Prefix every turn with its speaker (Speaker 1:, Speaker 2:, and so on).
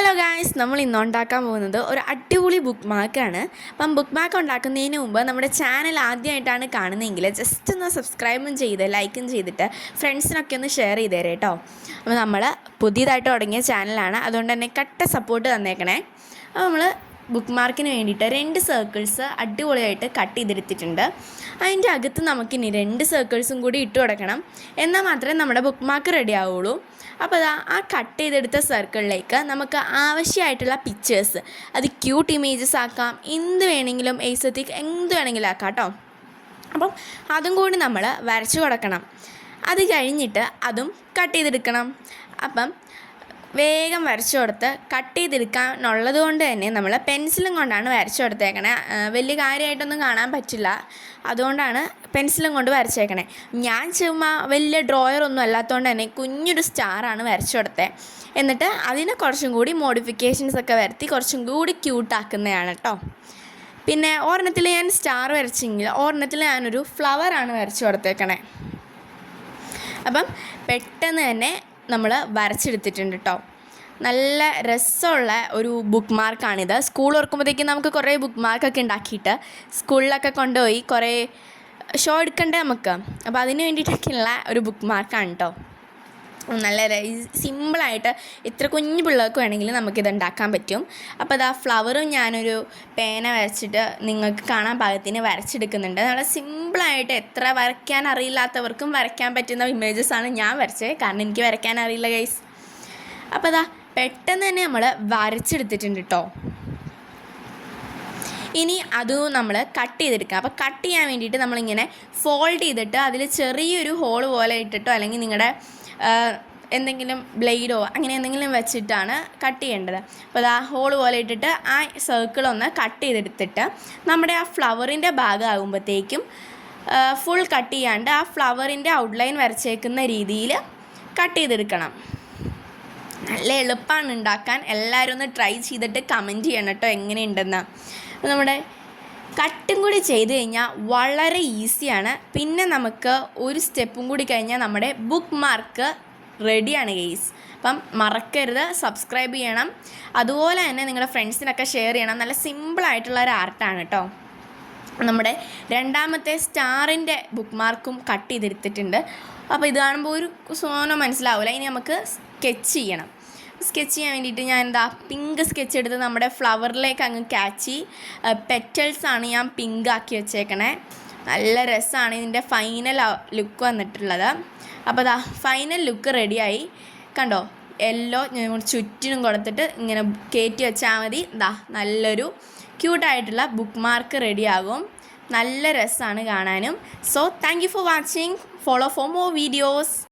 Speaker 1: Hello guys, നമ്മൾ ഇന്ന് ഉണ്ടാക്കാൻ പോകുന്നത് ഒരു അടിപൊളി ബുക്ക് മാർക്കാണ്. അപ്പം ബുക്ക് മാർക്ക് ഉണ്ടാക്കുന്നതിന് മുമ്പ് നമ്മുടെ ചാനൽ ആദ്യമായിട്ടാണ് കാണുന്നതെങ്കിൽ ജസ്റ്റ് ഒന്ന് സബ്സ്ക്രൈബും ചെയ്ത് ലൈക്കും ചെയ്തിട്ട് ഫ്രണ്ട്സിനൊക്കെ ഒന്ന് ഷെയർ ചെയ്ത് തരാം കേട്ടോ. അപ്പോൾ നമ്മൾ പുതിയതായിട്ട് തുടങ്ങിയ ചാനലാണ്, അതുകൊണ്ട് തന്നെ കട്ട സപ്പോർട്ട് തന്നേക്കണേ. അപ്പോൾ നമ്മൾ ബുക്ക് മാർക്കിന് വേണ്ടിയിട്ട് 2 സർക്കിൾസ് അടിപൊളിയായിട്ട് കട്ട് ചെയ്തെടുത്തിട്ടുണ്ട്. അതിൻ്റെ അകത്ത് നമുക്കിനി 2 സർക്കിൾസും കൂടി ഇട്ട് കൊടുക്കണം, എന്നാൽ മാത്രമേ നമ്മുടെ ബുക്ക് മാർക്ക് റെഡി ആവുള്ളൂ. അപ്പോൾ ആ കട്ട് ചെയ്തെടുത്ത സർക്കിളിലേക്ക് നമുക്ക് ആവശ്യമായിട്ടുള്ള പിക്ചേഴ്സ്, അത് ക്യൂട്ട് ഇമേജസ് ആക്കാം, എന്ത് വേണമെങ്കിലും എസ്തെറ്റിക് എന്ത് വേണമെങ്കിലും ആക്കാം കേട്ടോ. അപ്പം അതും കൂടി നമ്മൾ വരച്ചു കൊടുക്കണം. അത് കഴിഞ്ഞിട്ട് അതും കട്ട് ചെയ്തെടുക്കണം. അപ്പം വേഗം വരച്ചു കൊടുത്ത് കട്ട് ചെയ്തെടുക്കാനുള്ളത് കൊണ്ട് തന്നെ നമ്മൾ പെൻസിലും കൊണ്ടാണ് വരച്ചു കൊടുത്തേക്കണേ. വലിയ കാര്യമായിട്ടൊന്നും കാണാൻ പറ്റില്ല, അതുകൊണ്ടാണ് പെൻസിലും കൊണ്ട് വരച്ചേക്കണേ. ഞാൻ ചുമ്മാ വലിയ ഡ്രോയറൊന്നും അല്ലാത്തതുകൊണ്ട് തന്നെ കുഞ്ഞൊരു സ്റ്റാറാണ് വരച്ചു കൊടുത്തത്. എന്നിട്ട് അതിനെ കുറച്ചും കൂടി മോഡിഫിക്കേഷൻസ് ഒക്കെ വരുത്തി കുറച്ചും കൂടി ക്യൂട്ടാക്കുന്നതാണ് കേട്ടോ. പിന്നെ ഒരെണ്ണത്തിൽ ഞാൻ സ്റ്റാർ വരച്ചെങ്കിൽ ഒരെണ്ണത്തിൽ ഞാനൊരു ഫ്ലവറാണ് വരച്ചു കൊടുത്തേക്കണേ. അപ്പം പെട്ടെന്ന് തന്നെ നമ്മൾ വരച്ചെടുത്തിട്ടുണ്ട് കേട്ടോ. നല്ല രസമുള്ള ഒരു ബുക്ക് മാർക്കാണിത്. സ്കൂൾ ഓർക്കുമ്പോഴത്തേക്കും നമുക്ക് കുറേ ബുക്ക് മാർക്കൊക്കെ ഉണ്ടാക്കിയിട്ട് സ്കൂളിലൊക്കെ കൊണ്ടുപോയി കുറേ ഷോ എടുക്കണ്ടേ നമുക്ക്. അപ്പോൾ അതിന് വേണ്ടിയിട്ടൊക്കെയുള്ള ഒരു ബുക്ക് മാർക്കാണ് കേട്ടോ. നല്ല സിമ്പിളായിട്ട് ഇത്ര കുഞ്ഞു പിള്ളേർക്ക് വേണമെങ്കിൽ നമുക്കിത് ഉണ്ടാക്കാൻ പറ്റും. അപ്പോൾ അത് ആ ഫ്ലവറും ഞാനൊരു പേന വരച്ചിട്ട് നിങ്ങൾക്ക് കാണാൻ പാകത്തിന് വരച്ചെടുക്കുന്നുണ്ട്. നല്ല സിമ്പിളായിട്ട് എത്ര വരയ്ക്കാൻ അറിയില്ലാത്തവർക്കും വരയ്ക്കാൻ പറ്റുന്ന ഇമേജസാണ് ഞാൻ വരച്ചത്, കാരണം എനിക്ക് വരയ്ക്കാൻ അറിയില്ല ഗൈസ്. അപ്പോൾ അതാ പെട്ടെന്ന് തന്നെ നമ്മൾ വരച്ചെടുത്തിട്ടുണ്ട് കേട്ടോ. ഇനി അതും നമ്മൾ കട്ട് ചെയ്തെടുക്കാം. അപ്പോൾ കട്ട് ചെയ്യാൻ വേണ്ടിയിട്ട് നമ്മളിങ്ങനെ ഫോൾഡ് ചെയ്തിട്ട് അതിൽ ചെറിയൊരു ഹോൾ പോലെ ഇട്ടിട്ടോ അല്ലെങ്കിൽ നിങ്ങളുടെ എന്തെങ്കിലും ബ്ലേഡോ അങ്ങനെ എന്തെങ്കിലും വെച്ചിട്ടാണ് കട്ട് ചെയ്യേണ്ടത്. അപ്പോൾ അത് ആ ഹോൾ പോലെ ഇട്ടിട്ട് ആ സർക്കിളൊന്ന് കട്ട് ചെയ്തെടുത്തിട്ട് നമ്മുടെ ആ ഫ്ലവറിൻ്റെ ഭാഗമാകുമ്പോഴത്തേക്കും ഫുൾ കട്ട് ചെയ്യാണ്ട് ആ ഫ്ലവറിൻ്റെ ഔട്ട്ലൈൻ വരച്ചേക്കുന്ന രീതിയിൽ കട്ട് ചെയ്തെടുക്കണം. നല്ല എളുപ്പമാണ് ഉണ്ടാക്കാൻ. എല്ലാവരും ഒന്ന് ട്രൈ ചെയ്തിട്ട് കമൻറ്റ് ചെയ്യണം കേട്ടോ എങ്ങനെയുണ്ടെന്ന്. നമ്മുടെ കട്ടും കൂടി ചെയ്ത് കഴിഞ്ഞാൽ വളരെ ഈസിയാണ്. പിന്നെ നമുക്ക് ഒരു സ്റ്റെപ്പും കൂടി കഴിഞ്ഞാൽ നമ്മുടെ ബുക്ക് മാർക്ക് റെഡിയാണ് ഗെയ്സ്. അപ്പം മറക്കരുത്, സബ്സ്ക്രൈബ് ചെയ്യണം, അതുപോലെ തന്നെ നിങ്ങളുടെ ഫ്രണ്ട്സിനൊക്കെ ഷെയർ ചെയ്യണം. നല്ല സിമ്പിളായിട്ടുള്ള ഒരു ആർട്ടാണ് കേട്ടോ. നമ്മുടെ രണ്ടാമത്തെ സ്റ്റാറിൻ്റെ ബുക്ക് മാർക്കും കട്ട് ചെയ്തെടുത്തിട്ടുണ്ട്. അപ്പോൾ ഇത് കാണുമ്പോൾ ഒരു സോനം മനസ്സിലാവില്ല. ഇനി നമുക്ക് സ്കെച്ച് ചെയ്യണം. സ്കെച്ച് ചെയ്യാൻ വേണ്ടിയിട്ട് ഞാൻ പിങ്ക് സ്കെച്ച് എടുത്ത് നമ്മുടെ ഫ്ലവറിലേക്ക് അങ്ങ് കാച്ചി പെറ്റൽസാണ് ഞാൻ പിങ്ക് ആക്കി വെച്ചേക്കണേ. നല്ല രസമാണ് ഇതിൻ്റെ ഫൈനൽ ലുക്ക് വന്നിട്ടുള്ളത്. അപ്പോൾ ഫൈനൽ ലുക്ക് റെഡിയായി കണ്ടോ. യെല്ലോ ചുറ്റിനും കൊടുത്തിട്ട് ഇങ്ങനെ കയറ്റി വെച്ചാൽ മതി. നല്ലൊരു ക്യൂട്ടായിട്ടുള്ള ബുക്ക് മാർക്ക് റെഡിയാകും. നല്ല രസമാണ് കാണാനും. So thank you for watching. Follow for more videos.